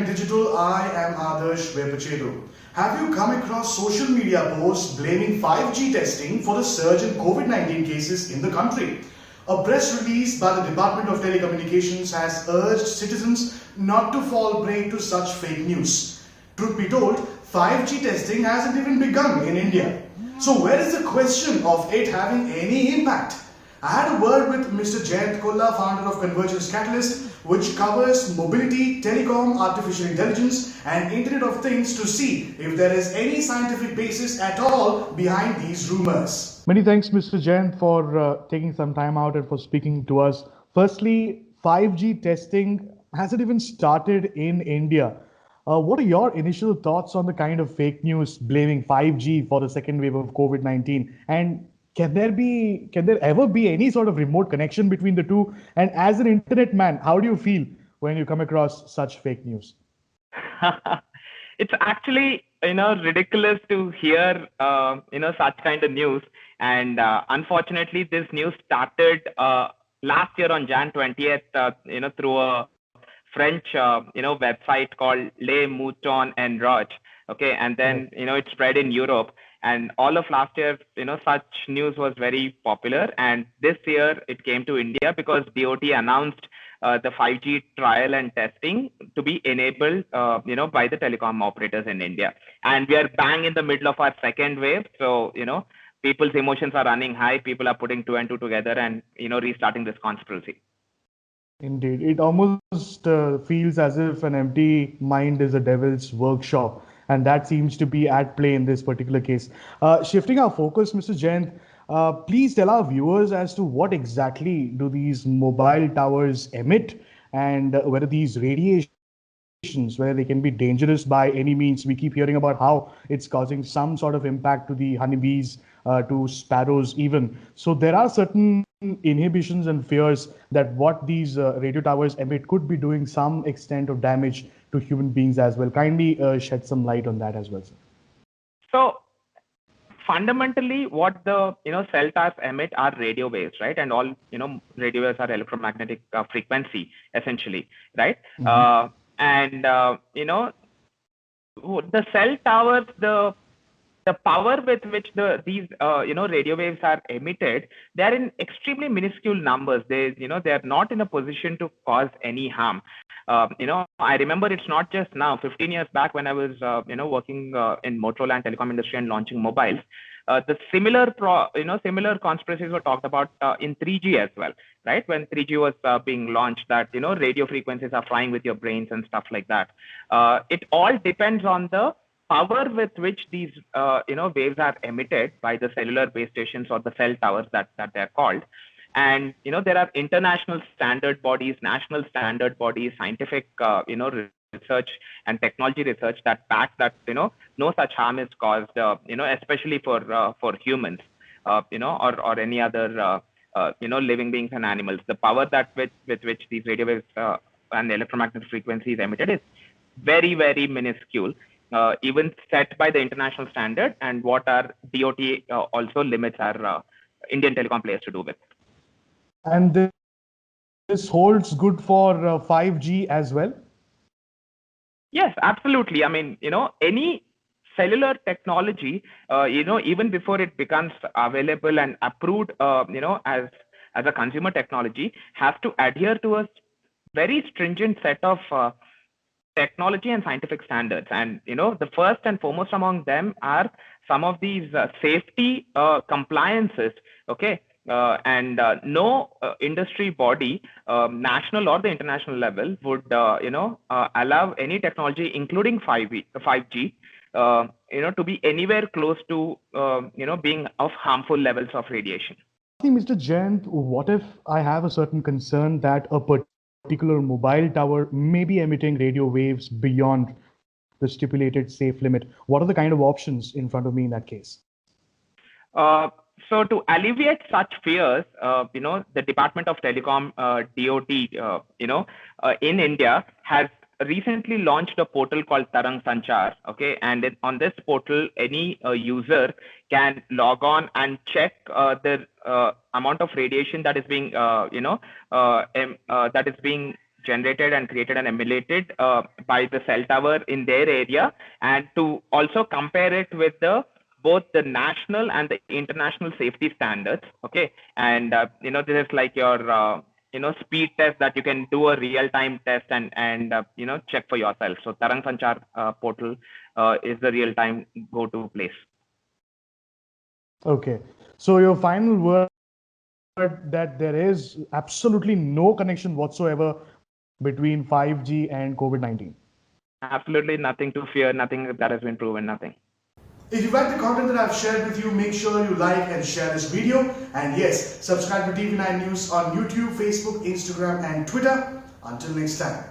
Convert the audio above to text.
and Digital. I am Adarsh Vepachedu. Have you come across social media posts blaming 5G testing for the surge in COVID-19 cases in the country? A press release by the Department of Telecommunications has urged citizens not to fall prey to such fake news. Truth be told, 5G testing hasn't even begun in India. So where is the question of it having any impact? I had a word with Mr. Jayant Kolla, founder of Convergence Catalyst, which covers mobility, telecom, artificial intelligence, and Internet of Things to see if there is any scientific basis at all behind these rumors. Many thanks, Mr. Jayant, for taking some time out and for speaking to us. Firstly, 5G testing hasn't even started in India. What are your initial thoughts on the kind of fake news blaming 5G for the second wave of COVID-19? And can there ever be any sort of remote connection between the two? And as an internet man, how do you feel when you come across such fake news? It's actually ridiculous to hear such kind of news, and unfortunately this news started last year on Jan 20th through a French website called Les Moutons en Roche. Okay, and then it spread in Europe, and all of last year such news was very popular, and this year it came to India because DOT announced the 5G trial and testing to be enabled by the telecom operators in India, and we are bang in the middle of our second wave. So people's emotions are running high, people are putting two and two together and restarting this conspiracy. Indeed, it almost feels as if an empty mind is a devil's workshop, and that seems to be at play in this particular case. Shifting our focus, Mr. Jayant, please tell our viewers as to what exactly do these mobile towers emit, and whether these radiations, whether they can be dangerous by any means. We keep hearing about how it's causing some sort of impact to the honeybees, to sparrows even. So there are certain inhibitions and fears that what these radio towers emit could be doing some extent of damage to human beings as well. Kindly shed some light on that as well, sir. So fundamentally, what the cell towers emit are radio waves, right? And all radio waves are electromagnetic frequency, essentially, right? Mm-hmm. The cell towers, the power with which these radio waves are emitted, they are in extremely minuscule numbers. They are not in a position to cause any harm. I remember it's not just now. 15 years back, when I was working in Motorola and telecom industry and launching mobiles, the similar conspiracies were talked about in 3G as well, right? When 3G was being launched, that radio frequencies are flying with your brains and stuff like that. It all depends on the power with which these waves are emitted by the cellular base stations or the cell towers that they're called. And there are international standard bodies, national standard bodies, scientific research and technology research that back that no such harm is caused, especially for humans, or any other living beings and animals. The power with which these radio waves and electromagnetic frequencies emitted is very, very minuscule. Even set by the international standard, and what our DOT also limits our Indian telecom players to do with. And this holds good for 5G as well? Yes, absolutely. I mean, any cellular technology, even before it becomes available and approved, as a consumer technology, has to adhere to a very stringent set of technology and scientific standards, and the first and foremost among them are some of these safety compliances. Okay, and no industry body, national or the international level, would allow any technology, including 5G, to be anywhere close to being of harmful levels of radiation. Mr. Jayant, what if I have a certain concern that a particular mobile tower may be emitting radio waves beyond the stipulated safe limit? What are the kind of options in front of me in that case? So to alleviate such fears, the Department of Telecom, DOT, in India has recently launched a portal called Tarang Sanchar. Okay, and on this portal, any user can log on and check the amount of radiation that is being, that is being generated and created and emulated by the cell tower in their area, and to also compare it with both the national and the international safety standards. Okay, and this is like your speed test that you can do a real time test and check for yourself. So Tarang Sanchar portal is the real time go to place. Okay. So your final word that there is absolutely no connection whatsoever between 5G and COVID-19. Absolutely nothing to fear, nothing that has been proven, nothing. If you like the content that I've shared with you, make sure you like and share this video. And yes, subscribe to TV9 News on YouTube, Facebook, Instagram and Twitter. Until next time.